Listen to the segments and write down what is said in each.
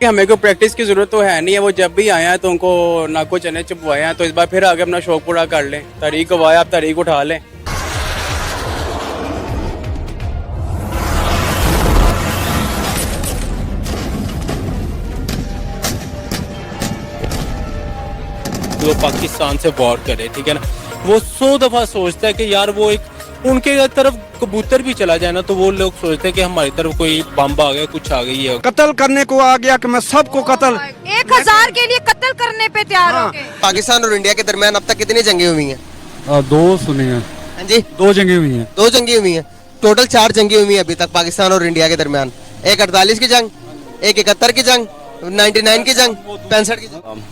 कि हमें को प्रैक्टिस की ज़रूरत तो है नहीं है। वो जब भी आए हैं तो उनको नाको चने चुपवाए हैं, तो इस बार फिर आगे अपना शौक पूरा कर लें। तारीख को आया, आप तारीख उठा लें। वो पाकिस्तान से वॉर करे, ठीक है ना। वो 100 दफ़ा सोचता है कि यार वो एक उनके तरफ कबूतर भी चला जाए ना तो वो लोग सोचते हैं कि हमारी तरफ कोई बम आ गया, कुछ आ गई है। कत्ल करने को आ गया कि मैं सबको कत्ल 1000 के लिए कत्ल करने पे तैयार हो गए। पाकिस्तान और इंडिया के दरमियान अब तक कितनी जंगें हुई हैं? 2 सुनी है। हाँ जी, 2 जंगें हुई हैं। 2 जंगें हुई हैं। टोटल 4 जंगें हुई हैं अभी तक पाकिस्तान और इंडिया के दरमियान। एक 48 की जंग, एक 71 की जंग, 99 की जंग, 65 की जंग।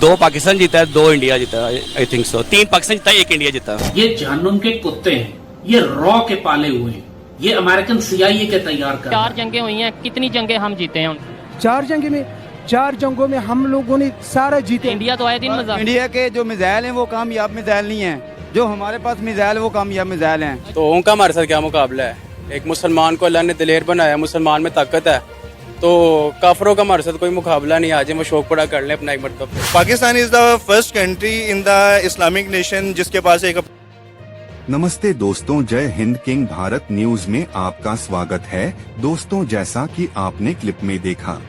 2 पाकिस्तान जीता है, 2 इंडिया जीता है, आई थिंक सो। 3 पाकिस्तान जीता है, 1 इंडिया जीता है। ये जहन्नुम के कुत्ते हैं, ये रॉ के पाले हुए हैं, ये अमेरिकन CIA के तैयार कर। 4 जंगें हुई हैं, कितनी जंगें हम जीते हैं? 4 जंगों में हम लोगों ने सारा जीते। इंडिया तो आए दिन मजाक। इंडिया के जो मिसाइल हैं वो कामयाब मिसाइल नहीं हैं, जो हमारे पास मिसाइल वो कामयाब मिसाइल हैं। तो उनका हमारे साथ क्या मुकाबला है? एक मुसलमान को अल्लाह ने दिलेर बनाया, मुसलमान में ताकत है, तो काफरों का हमारे साथ कोई मुकाबला नहीं। आज हम शौक पूरा कर लें अपना एक मरतबा। Pakistan is the first country in the Islamic nation जिसके पास एक। नमस्ते दोस्तों, जय हिंद। किंग भारत न्यूज में आपका स्वागत है। दोस्तों, जैसा कि आपने क्लिप में देखा,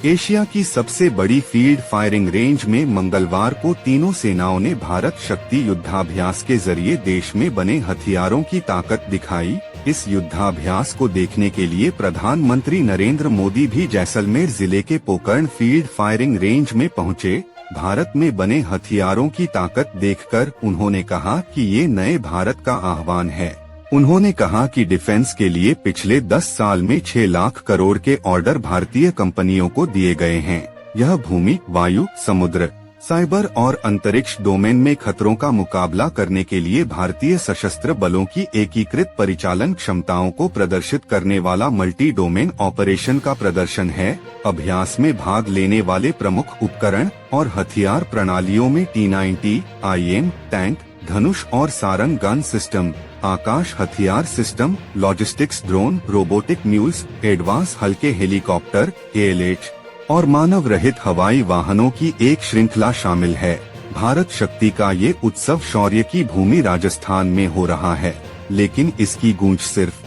एशिया की सबसे बड़ी फील्ड फायरिंग रेंज में मंगलवार को तीनों सेनाओं ने भारत शक्ति युद्धाभ्यास के जरिए देश में बने हथियारों की ताकत दिखाई। इस युद्धाभ्यास को देखने के लिए प्रधानमंत्री नरेंद्र मोदी भी जैसलमेर जिले के पोकरण फील्ड फायरिंग रेंज में पहुंचे। भारत में बने हथियारों की ताकत देखकर उन्होंने कहा कि ये नए भारत का आह्वान है। उन्होंने कहा कि डिफेंस के लिए पिछले 10 साल में 6 लाख करोड़ के ऑर्डर भारतीय कंपनियों को दिए गए हैं। यह भूमि, वायु, समुद्र, साइबर और अंतरिक्ष डोमेन में खतरों का मुकाबला करने के लिए भारतीय सशस्त्र बलों की एकीकृत परिचालन क्षमताओं को प्रदर्शित करने वाला मल्टी डोमेन ऑपरेशन का प्रदर्शन है। अभ्यास में भाग लेने वाले प्रमुख उपकरण और हथियार प्रणालियों में T-90, IM, टैंक, धनुष और सारंग गन सिस्टम, आकाश हथियार system, logistics drone, robotic mules, advance हल्के हेलीकॉप्टर, ALH और मानव रहित हवाई वाहनों की एक श्रृंखला शामिल है। भारत शक्ति का ये उत्सव शौर्य की भूमि राजस्थान में हो रहा है, लेकिन इसकी गूंज सिर्फ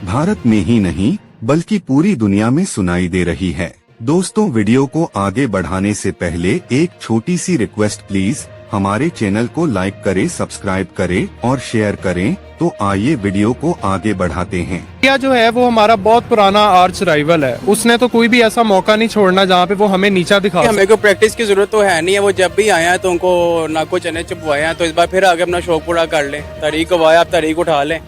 भारत में ही नहीं बल्कि पूरी दुनिया में सुनाई दे रही है। दोस्तों, वीडियो को आगे बढ़ाने से पहले एक छोटी सी रिक्वेस्ट, प्लीज हमारे चैनल को लाइक करें, सब्सक्राइब करें और शेयर करें। तो आइए वीडियो को आगे बढ़ाते हैं। इंडिया जो है वो हमारा बहुत पुराना आर्च राइवल है, उसने तो कोई भी ऐसा मौका नहीं छोड़ना जहाँ पे वो हमें नीचा दिखा। हमें को प्रैक्टिस की जरूरत तो है नहीं है। वो जब भी आए हैं तो उनको नाको चने चुपवाए हैं, तो इस बार फिर आगे अपना शौक पूरा कर लें। तारीख को आया, आप तारीख उठा लें।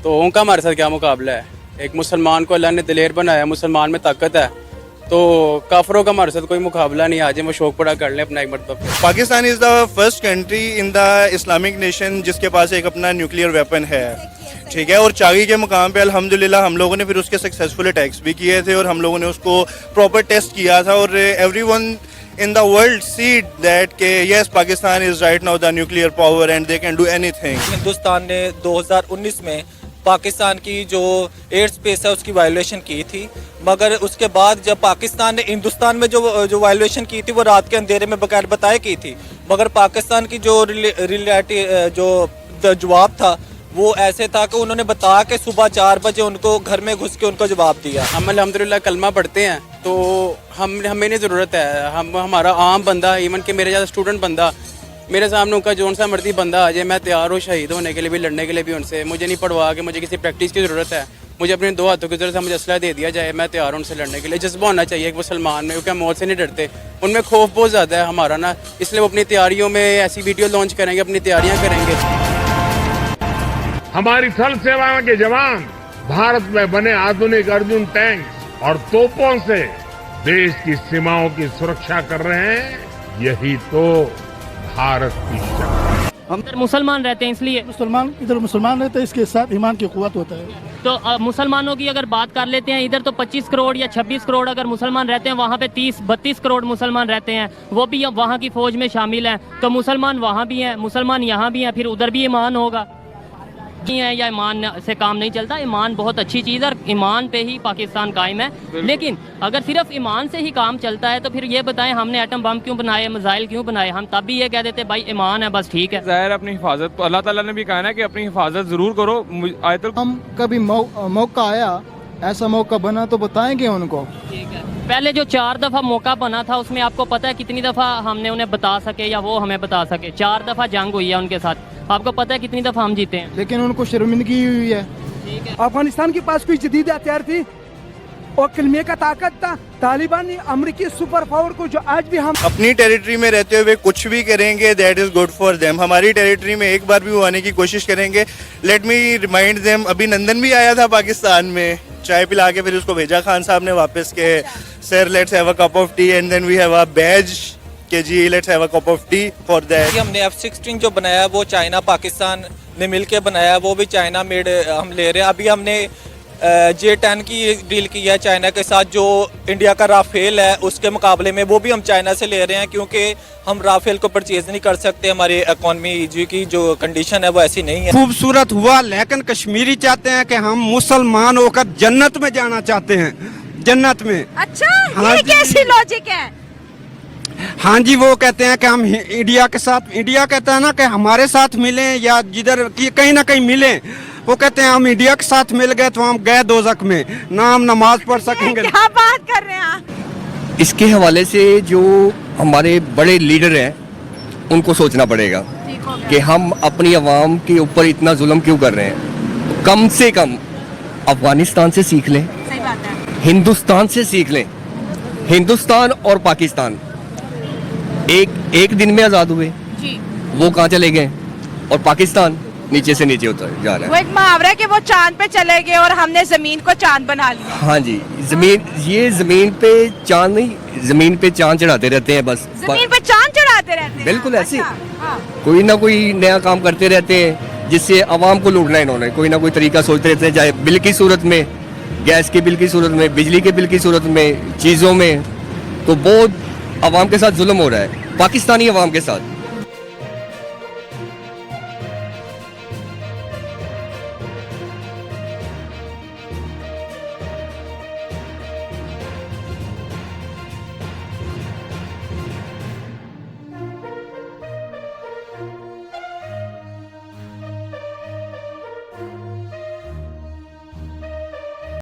तो उनका हमारे साथ क्या मुकाबला है? एक मुसलमान को अल्लाह ने दिलेर बनाया, मुसलमान में ताकत है, तो काफरों का हमारे साथ कोई मुकाबला नहीं। आज हम शौक पूरा कर लें अपना एक मरतबा। Pakistan is the first country in the Islamic nation जिसके पास एक अपना न्यूक्लियर वेपन है, ठीक है। और चागी के मुकाम पे अल्हम्दुलिल्लाह हम लोगों ने फिर उसके सक्सेसफुल अटैक्स भी किए थे और हम लोगों ने उसको प्रॉपर टेस्ट किया था। और everyone in the world see that के yes Pakistan is right now the nuclear power and they can do anything. Hindustan ने 2019 में पाकिस्तान की जो एयर स्पेस है उसकी वायलेशन की थी, मगर उसके बाद जब पाकिस्तान ने हिंदुस्तान में जो वायलेशन की थी वो रात के अंधेरे में बगैर बताए की थी, मगर पाकिस्तान की जो जवाब था वो ऐसे था कि उन्होंने बताया कि सुबह 4 बजे उनको घर में घुस के उनको जवाब दिया। हम अल्हम्दुलिल्लाह कलमा पढ़ते हैं, तो हमें नहीं ज़रूरत है। हमारा आम बंदा, इवन के मेरे जैसा स्टूडेंट बंदा, मेरे सामने उनका जौन सा मर्जी बंदा आ जाए, मैं तैयार हूँ शहीद होने के लिए भी, लड़ने के लिए भी उनसे। मुझे नहीं पढ़वा कि मुझे किसी प्रैक्टिस की ज़रूरत है। मुझे अपने 2 हाथों की ज़रूरत है, मुझे असला दे दिया जाए, मैं तैयार हूँ उनसे लड़ने के लिए। जज्बा होना चाहिए एक मुसलमान में, क्योंकि हम मौत से नहीं डरते। उनमें खौफ बहुत ज़्यादा है हमारा ना, इसलिए वो अपनी तैयारियों में ऐसी वीडियो लॉन्च करेंगे, अपनी तैयारियाँ करेंगे। हमारी थल सेना के जवान भारत में बने आधुनिक अर्जुन टैंक और तोपों से देश की सीमाओं की सुरक्षा कर रहे हैं। यही तो भारत की शक्ति। हम मुसलमान रहते हैं, इसलिए इधर मुसलमान रहते हैं, इसके साथ ईमान की कुव्वत होता है। तो मुसलमानों की अगर बात कर लेते हैं, इधर तो 25 करोड़ या 26 करोड़ अगर मुसलमान रहते हैं, वहाँ पे 30-32 करोड़ मुसलमान रहते हैं, वो भी अब वहाँ की फौज में शामिल हैं। तो मुसलमान वहाँ भी हैं, मुसलमान यहाँ भी हैं, फिर उधर भी ईमान होगा। नहीं है या ईमान से काम नहीं चलता। ईमान बहुत अच्छी चीज़ है और ईमान पे ही पाकिस्तान कायम है। लेकिन अगर सिर्फ ईमान से ही काम चलता है तो फिर ये बताएं हमने एटम बम क्यों बनाए, मिसाइल क्यों बनाए? हम तब भी ये कह देते भाई ईमान है बस ठीक है। ज़ाहिर अपनी हिफाजत तो अल्लाह ताला ने भी कहा है कि अपनी हिफाजत ज़रूर करो। आयतुल हम कभी मौका आया, ऐसा मौका बना तो बताएंगे उनको। पहले जो 4 दफ़ा मौका बना था उसमें आपको पता है कितनी दफ़ा हमने उन्हें बता सके या वो हमें बता सके? 4 दफ़ा जंग हुई है उनके साथ, आपको पता है कितनी दफ़ा हम जीते हैं? लेकिन उनको शर्मिंदगी हुई है। अफगानिस्तान के पास कोई जदीद हथियार थी और कलमे का ताकत था। तालिबान ने अमेरिकी सुपर पावर को जो आज भी हम अपनी टेरिटरी में रहते हुए कुछ भी करेंगे that is good for them. हमारी टेरिटरी में एक बार भी वो आने की कोशिश करेंगे। लेट मी रिमाइंड देम, अभी नंदन भी आया था पाकिस्तान में, चाय पिला के फिर उसको भेजा खान साहब ने वापस के sir let's have a cup of tea and then we have a badge के जी let's have a cup of tea for that. हमने F-16 जो बनाया वो चाइना पाकिस्तान ने मिलके बनाया, वो भी चाइना मेड हम ले रहे हैं। अभी हमने J-10 की डील की है चाइना के साथ, जो इंडिया का राफेल है उसके मुकाबले में वो भी हम चाइना से ले रहे हैं, क्योंकि हम राफेल को परचेज नहीं कर सकते। हमारी इकॉनमी जी की जो कंडीशन है वो ऐसी नहीं है। खूबसूरत हुआ, लेकिन कश्मीरी चाहते हैं कि हम मुसलमान होकर जन्नत में जाना चाहते हैं, जन्नत में। अच्छा, हाँ ये कैसी लॉजिक है? हाँ जी, वो कहते हैं कि हम इंडिया के साथ, इंडिया कहता है ना कि हमारे साथ मिलें या जिधर कहीं ना कहीं मिलें, वो कहते हैं हम इंडिया के साथ मिल गए तो हम गए दोज़ख में, ना हम नमाज पढ़ सकेंगे। क्या बात कर रहे हैं आप? इसके हवाले से जो हमारे बड़े लीडर हैं उनको सोचना पड़ेगा कि हम अपनी आवाम के ऊपर इतना जुल्म क्यों कर रहे हैं। तो कम से कम अफगानिस्तान से सीख लें, सही बात है, हिंदुस्तान से सीख लें। हिंदुस्तान और पाकिस्तान एक दिन में आज़ाद हुए, वो कहाँ चले गए, और पाकिस्तान नीचे से नीचे उतर जा रहा है। वो एक मुहावरा है कि वो चांद पे चले गए और हमने जमीन को चांद बना लिया। हाँ जी, जमीन पे चांद नहीं, जमीन पे चांद चढ़ाते रहते हैं बस। जमीन पे चांद चढ़ाते रहते हैं। बिल्कुल ऐसे हाँ। कोई ना कोई नया काम करते रहते हैं जिससे आवाम को लूटना है इन्होंने। कोई ना कोई तरीका सोचते रहते हैं, चाहे बिल की सूरत में, गैस के बिल की सूरत में, बिजली के बिल की सूरत में, चीज़ों में। तो बहुत आवाम के साथ जुल्म हो रहा है, पाकिस्तानी आवाम के साथ।